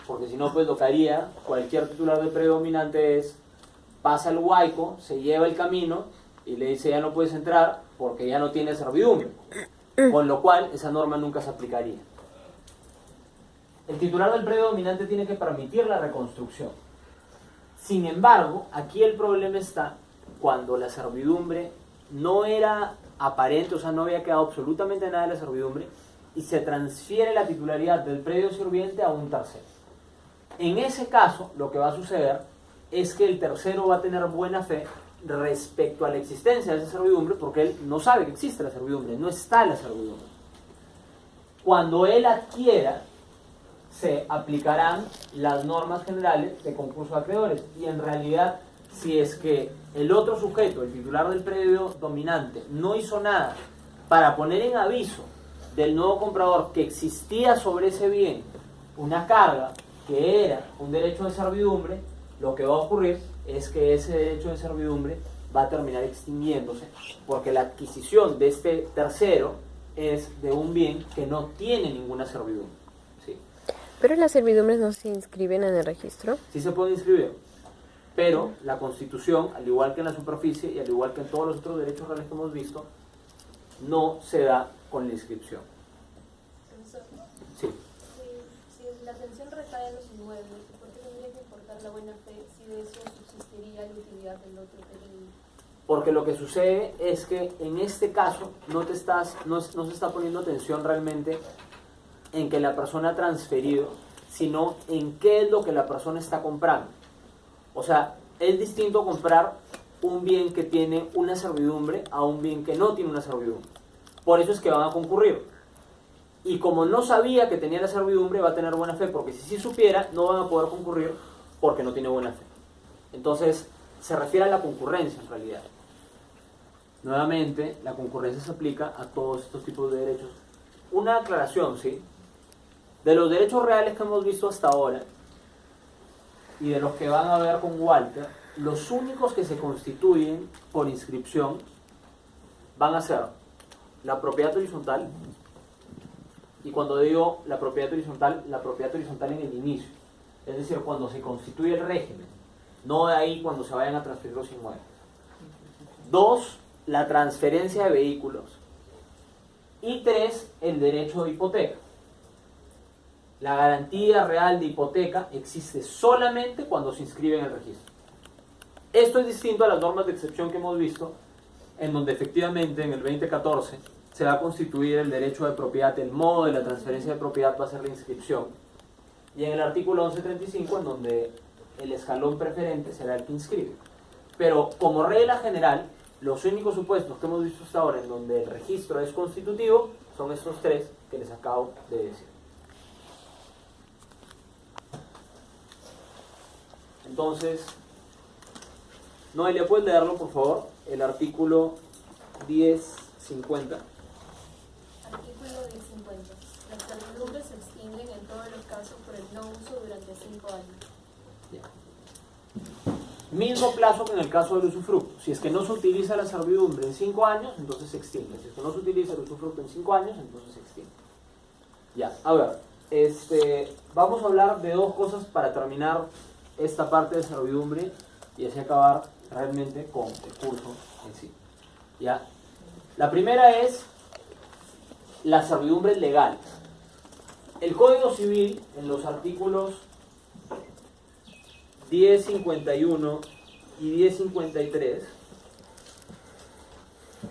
porque si no, pues lo que haría cualquier titular de predio dominante es pasa el huaico, se lleva el camino y le dice ya no puedes entrar porque ya no tiene servidumbre, con lo cual esa norma nunca se aplicaría. El titular del predio dominante tiene que permitir la reconstrucción. Sin embargo, aquí el problema está cuando la servidumbre no era aparente, o sea, no había quedado absolutamente nada de la servidumbre y se transfiere la titularidad del predio sirviente a un tercero. En ese caso, lo que va a suceder es que el tercero va a tener buena fe respecto a la existencia de esa servidumbre porque él no sabe que existe la servidumbre, no está la servidumbre. Cuando él adquiera, se aplicarán las normas generales de concurso de acreedores y en realidad si es que el otro sujeto, el titular del predio dominante, no hizo nada para poner en aviso del nuevo comprador que existía sobre ese bien una carga que era un derecho de servidumbre, lo que va a ocurrir es que ese derecho de servidumbre va a terminar extinguiéndose porque la adquisición de este tercero es de un bien que no tiene ninguna servidumbre. ¿Sí? Pero las servidumbres no se inscriben en el registro. Sí se puede inscribir, pero la Constitución, al igual que en la superficie y al igual que en todos los otros derechos reales que hemos visto, no se da con la inscripción. Sí. Si la atención recae en los inmuebles, ¿por qué tendría que importar la buena fe si de eso subsistiría la utilidad del otro terreno? Porque lo que sucede es que en este caso no se está poniendo atención realmente en que la persona ha transferido, sino en qué es lo que la persona está comprando. O sea, es distinto comprar un bien que tiene una servidumbre a un bien que no tiene una servidumbre. Por eso es que van a concurrir. Y como no sabía que tenía la servidumbre, va a tener buena fe, porque si sí supiera, no van a poder concurrir porque no tiene buena fe. Entonces, se refiere a la concurrencia en realidad. Nuevamente, la concurrencia se aplica a todos estos tipos de derechos. Una aclaración, ¿sí? De los derechos reales que hemos visto hasta ahora, y de los que van a ver con Walter, los únicos que se constituyen por inscripción van a ser la propiedad horizontal, y cuando digo la propiedad horizontal en el inicio, es decir, cuando se constituye el régimen, no de ahí cuando se vayan a transferir los inmuebles. 2, la transferencia de vehículos, y 3, el derecho de hipoteca. La garantía real de hipoteca existe solamente cuando se inscribe en el registro. Esto es distinto a las normas de excepción que hemos visto, en donde efectivamente en el 2014 se va a constituir el derecho de propiedad, el modo de la transferencia de propiedad va a ser la inscripción, y en el artículo 1135 en donde el escalón preferente será el que inscribe. Pero como regla general, los únicos supuestos que hemos visto hasta ahora en donde el registro es constitutivo son estos 3 que les acabo de decir. Entonces, Noelia, ¿puedes leerlo, por favor? El artículo 1050. Artículo 1050. Las servidumbres se extinguen en todos los casos por el no uso durante 5 años. Ya. Mismo plazo que en el caso del usufructo. Si es que no se utiliza la servidumbre en 5 años, entonces se extingue. Si es que no se utiliza el usufructo en 5 años, entonces se extingue. Ya, a ver, vamos a hablar de 2 cosas para terminar esta parte de servidumbre y así acabar realmente con el curso en sí. ¿Ya? La primera es la servidumbre legal. El Código Civil, en los artículos 1051 y 1053,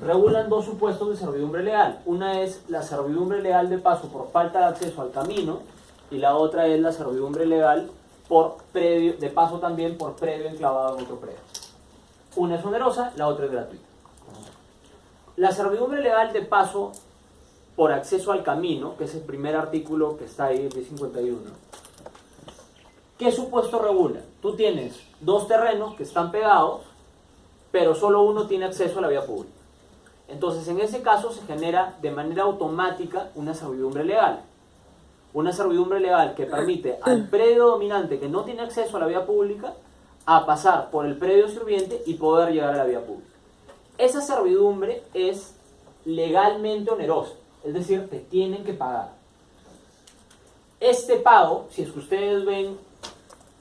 regulan 2 supuestos de servidumbre legal. Una es la servidumbre legal de paso por falta de acceso al camino y la otra es la servidumbre legal por predio, de paso también por predio enclavado en otro predio. Una es onerosa, la otra es gratuita. La servidumbre legal de paso por acceso al camino, que es el primer artículo que está ahí, el 1051, ¿qué supuesto regula? Tú tienes 2 terrenos que están pegados, pero solo uno tiene acceso a la vía pública. Entonces, en ese caso se genera de manera automática una servidumbre legal. Una servidumbre legal que permite al predio dominante que no tiene acceso a la vía pública a pasar por el predio sirviente y poder llegar a la vía pública. Esa servidumbre es legalmente onerosa, es decir, te tienen que pagar. Este pago, si es que ustedes ven,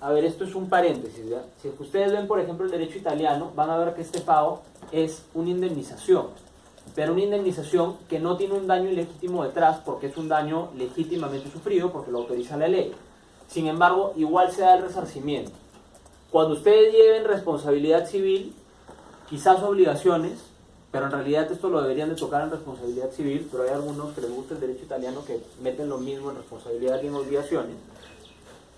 a ver, esto es un paréntesis, ¿ya? Si es que ustedes ven, por ejemplo, el derecho italiano, van a ver que este pago es una indemnización, pero una indemnización que no tiene un daño ilegítimo detrás, porque es un daño legítimamente sufrido, porque lo autoriza la ley. Sin embargo, igual se da el resarcimiento. Cuando ustedes lleven responsabilidad civil, quizás obligaciones, pero en realidad esto lo deberían de tocar en responsabilidad civil, pero hay algunos que les gusta el derecho italiano que meten lo mismo en responsabilidad y en obligaciones.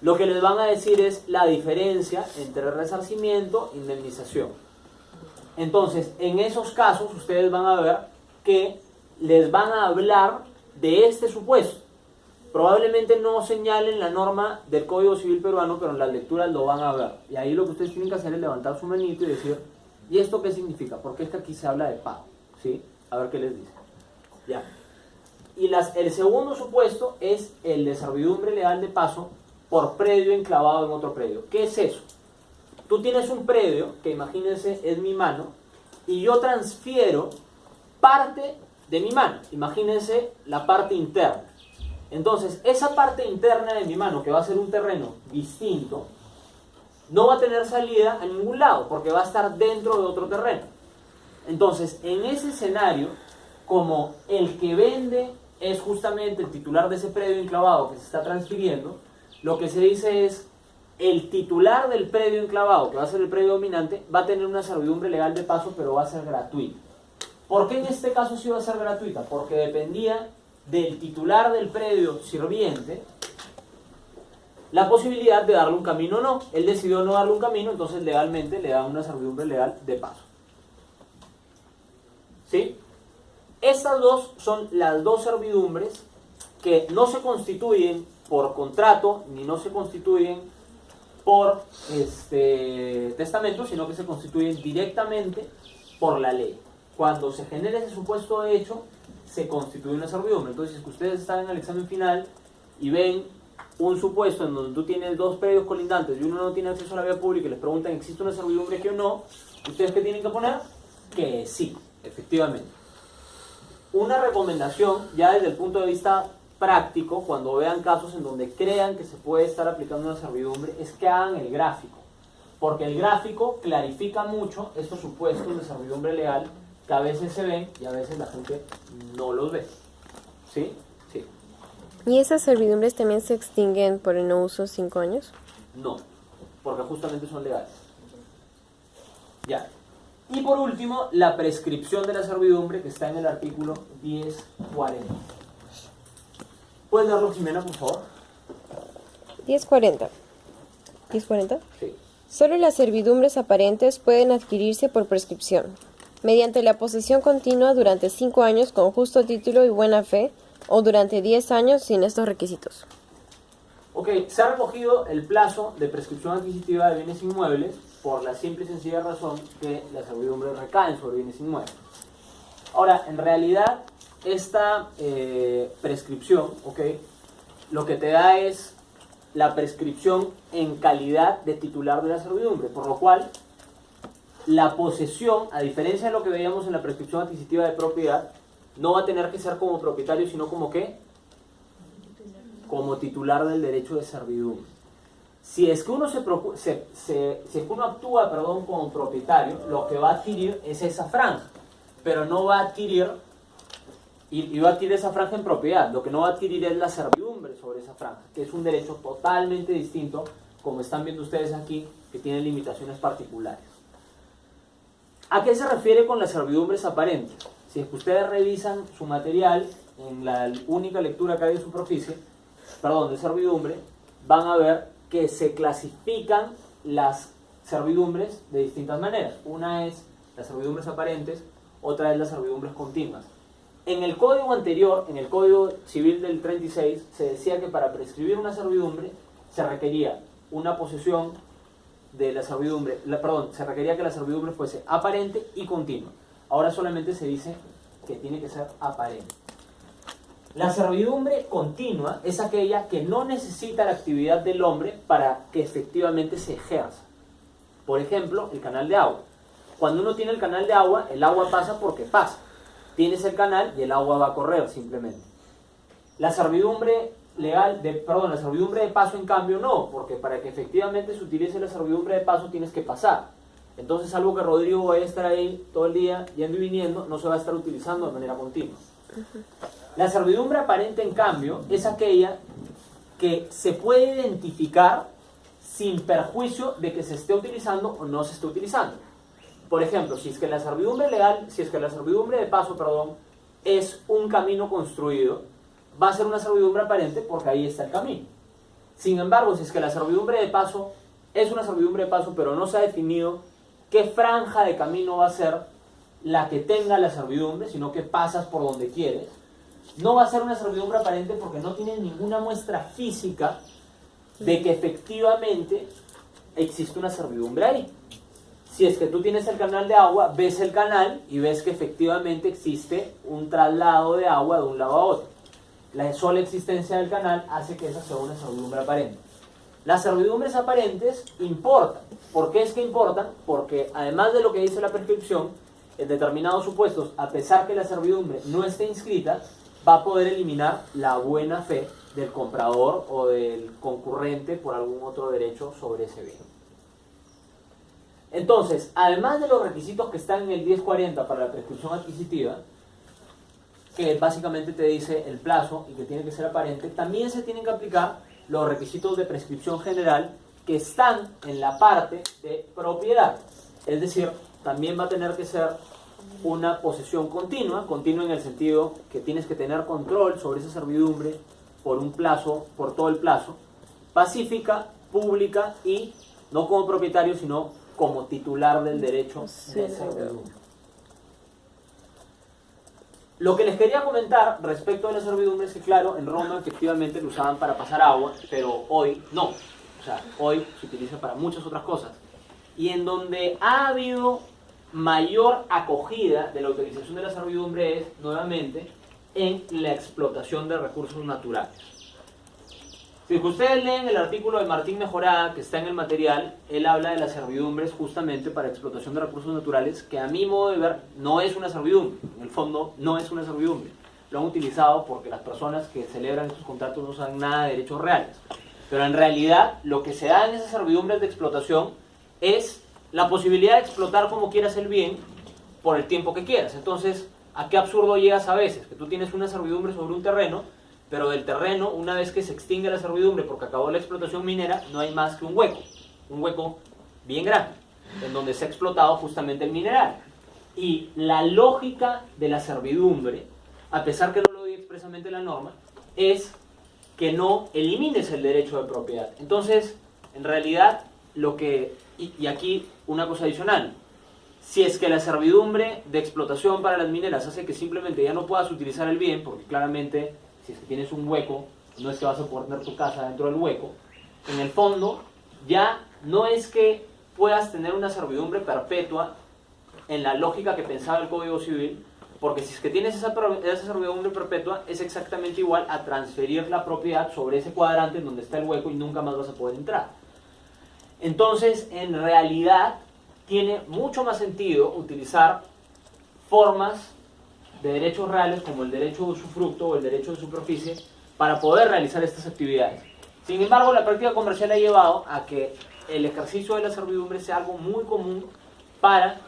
Lo que les van a decir es la diferencia entre resarcimiento e indemnización. Entonces, en esos casos, ustedes van a ver que les van a hablar de este supuesto. Probablemente no señalen la norma del Código Civil peruano, pero en las lecturas lo van a ver. Y ahí lo que ustedes tienen que hacer es levantar su manito y decir, ¿y esto qué significa? Porque es que aquí se habla de pago, ¿sí? A ver qué les dice. Ya. Y el segundo supuesto es el de servidumbre legal de paso por predio enclavado en otro predio. ¿Qué es eso? Tú tienes un predio, que imagínense es mi mano, y yo transfiero parte de mi mano. Imagínense la parte interna. Entonces, esa parte interna de mi mano, que va a ser un terreno distinto, no va a tener salida a ningún lado, porque va a estar dentro de otro terreno. Entonces, en ese escenario, como el que vende es justamente el titular de ese predio enclavado que se está transfiriendo, lo que se dice es, el titular del predio enclavado, que va a ser el predio dominante, va a tener una servidumbre legal de paso, pero va a ser gratuita. ¿Por qué en este caso sí va a ser gratuita? Porque dependía del titular del predio sirviente la posibilidad de darle un camino o no. Él decidió no darle un camino, entonces legalmente le da una servidumbre legal de paso. ¿Sí? Estas dos son las dos servidumbres que no se constituyen por contrato ni no se constituyen por testamento, sino que se constituyen directamente por la ley. Cuando se genera ese supuesto de hecho, se constituye una servidumbre. Entonces, si es que ustedes están en el examen final y ven un supuesto en donde tú tienes dos predios colindantes y uno no tiene acceso a la vía pública y les preguntan ¿existe una servidumbre aquí o no? ¿Ustedes qué tienen que poner? Que sí, efectivamente. Una recomendación ya desde el punto de vista práctico, cuando vean casos en donde crean que se puede estar aplicando una servidumbre, es que hagan el gráfico, porque el gráfico clarifica mucho estos supuestos de servidumbre legal que a veces se ven y a veces la gente no los ve. ¿Sí? Sí. ¿Y esas servidumbres también se extinguen por el no uso 5 años? No, porque justamente son legales. Ya. Y por último, la prescripción de la servidumbre que está en el artículo 1040. ¿Puedes darlo, Jimena, por favor? 1040. ¿1040? Sí. Solo las servidumbres aparentes pueden adquirirse por prescripción, mediante la posesión continua durante 5 años con justo título y buena fe, o durante 10 años sin estos requisitos. Ok, se ha recogido el plazo de prescripción adquisitiva de bienes inmuebles por la simple y sencilla razón que las servidumbres recaen sobre bienes inmuebles. Ahora, en realidad, esta prescripción, ok, lo que te da es la prescripción en calidad de titular de la servidumbre, por lo cual la posesión, a diferencia de lo que veíamos en la prescripción adquisitiva de propiedad, no va a tener que ser como propietario, sino como ¿qué? Como titular del derecho de servidumbre. Si es que uno, si es que uno actúa, como propietario, lo que va a adquirir es esa franja, pero no va a adquirir, y va a adquirir esa franja en propiedad, lo que no va a adquirir es la servidumbre sobre esa franja, que es un derecho totalmente distinto, como están viendo ustedes aquí, que tiene limitaciones particulares. ¿A qué se refiere con las servidumbres aparentes? Si es que ustedes revisan su material en la única lectura que hay de superficie, de servidumbre, van a ver que se clasifican las servidumbres de distintas maneras. Una es las servidumbres aparentes, otra es las servidumbres continuas. En el código anterior, en el Código Civil del 36, se decía que para prescribir una servidumbre se requería una posesión de la servidumbre, se requería que la servidumbre fuese aparente y continua. Ahora solamente se dice que tiene que ser aparente. La servidumbre continua es aquella que no necesita la actividad del hombre para que efectivamente se ejerza. Por ejemplo, el canal de agua. Cuando uno tiene el canal de agua, el agua pasa porque pasa. Tienes el canal y el agua va a correr simplemente. La servidumbre legal, perdón, la servidumbre de paso en cambio no, porque para que efectivamente se utilice la servidumbre de paso tienes que pasar. Entonces algo que Rodrigo vaya a estar ahí todo el día yendo y viniendo no se va a estar utilizando de manera continua. La servidumbre aparente en cambio es aquella que se puede identificar sin perjuicio de que se esté utilizando o no se esté utilizando. Por ejemplo, si es que la servidumbre de paso, perdón, es un camino construido, va a ser una servidumbre aparente porque ahí está el camino. Sin embargo, si es que la servidumbre de paso es una servidumbre de paso, pero no se ha definido qué franja de camino va a ser la que tenga la servidumbre, sino que pasas por donde quieres, no va a ser una servidumbre aparente porque no tiene ninguna muestra física de que efectivamente existe una servidumbre ahí. Si es que tú tienes el canal de agua, ves el canal y ves que efectivamente existe un traslado de agua de un lado a otro. La sola existencia del canal hace que esa sea una servidumbre aparente. Las servidumbres aparentes importan. ¿Por qué es que importan? Porque además de lo que dice la prescripción, en determinados supuestos, a pesar que la servidumbre no esté inscrita, va a poder eliminar la buena fe del comprador o del concurrente por algún otro derecho sobre ese bien. Entonces, además de los requisitos que están en el 1040 para la prescripción adquisitiva, que básicamente te dice el plazo y que tiene que ser aparente, también se tienen que aplicar los requisitos de prescripción general que están en la parte de propiedad. Es decir, también va a tener que ser una posesión continua en el sentido que tienes que tener control sobre esa servidumbre por un plazo, por todo el plazo, pacífica, pública y no como propietario, sino como titular del derecho de servidumbre. Lo que les quería comentar respecto a la servidumbre es que, claro, en Roma efectivamente lo usaban para pasar agua, pero hoy no. O sea, hoy se utiliza para muchas otras cosas. Y en donde ha habido mayor acogida de la utilización de la servidumbre es, nuevamente, en la explotación de recursos naturales. Si ustedes leen el artículo de Martín Mejorada, que está en el material, él habla de las servidumbres justamente para explotación de recursos naturales, que a mi modo de ver no es una servidumbre, en el fondo no es una servidumbre. Lo han utilizado porque las personas que celebran estos contratos no saben nada de derechos reales. Pero en realidad lo que se da en esas servidumbres de explotación es la posibilidad de explotar como quieras el bien por el tiempo que quieras. Entonces, ¿a qué absurdo llegas a veces? Que tú tienes una servidumbre sobre un terreno, pero del terreno, una vez que se extingue la servidumbre porque acabó la explotación minera, no hay más que un hueco bien grande, en donde se ha explotado justamente el mineral. Y la lógica de la servidumbre, a pesar que no lo dice expresamente la norma, es que no elimines el derecho de propiedad. Entonces, en realidad, y aquí una cosa adicional, si es que la servidumbre de explotación para las mineras hace que simplemente ya no puedas utilizar el bien, porque claramente si es que tienes un hueco, no es que vas a poner tu casa dentro del hueco, en el fondo ya no es que puedas tener una servidumbre perpetua en la lógica que pensaba el Código Civil, porque si es que tienes esa servidumbre perpetua, es exactamente igual a transferir la propiedad sobre ese cuadrante en donde está el hueco y nunca más vas a poder entrar. Entonces, en realidad, tiene mucho más sentido utilizar formas de derechos reales como el derecho de usufructo o el derecho de superficie para poder realizar estas actividades. Sin embargo, la práctica comercial ha llevado a que el ejercicio de la servidumbre sea algo muy común para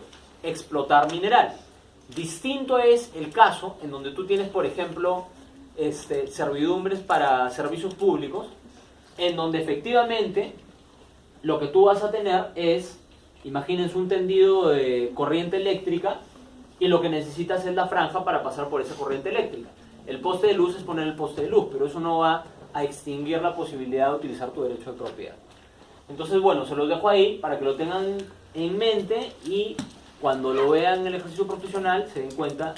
explotar mineral. Distinto es el caso en donde tú tienes, por ejemplo, servidumbres para servicios públicos, en donde efectivamente lo que tú vas a tener es, imagínense un tendido de corriente eléctrica y lo que necesitas es la franja para pasar por esa corriente eléctrica. El poste de luz es poner el poste de luz, pero eso no va a extinguir la posibilidad de utilizar tu derecho de propiedad. Entonces, bueno, se los dejo ahí para que lo tengan en mente y cuando lo vean en el ejercicio profesional se den cuenta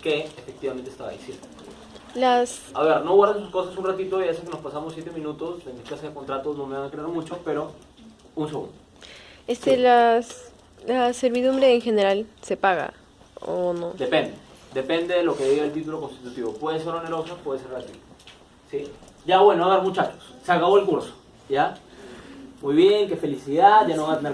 que efectivamente estaba diciendo. A ver, no guarden sus cosas un ratito, ya sé que nos pasamos 7 minutos, en mi clase de contratos no me van a creer mucho, pero un segundo. Sí. ¿La servidumbre en general se paga o no? Depende de lo que diga el título constitutivo. Puede ser onerosa, puede ser gratuita. ¿Sí? Ya bueno, a ver muchachos, se acabó el curso, ¿ya? Muy bien, qué felicidad, ya no van a tener que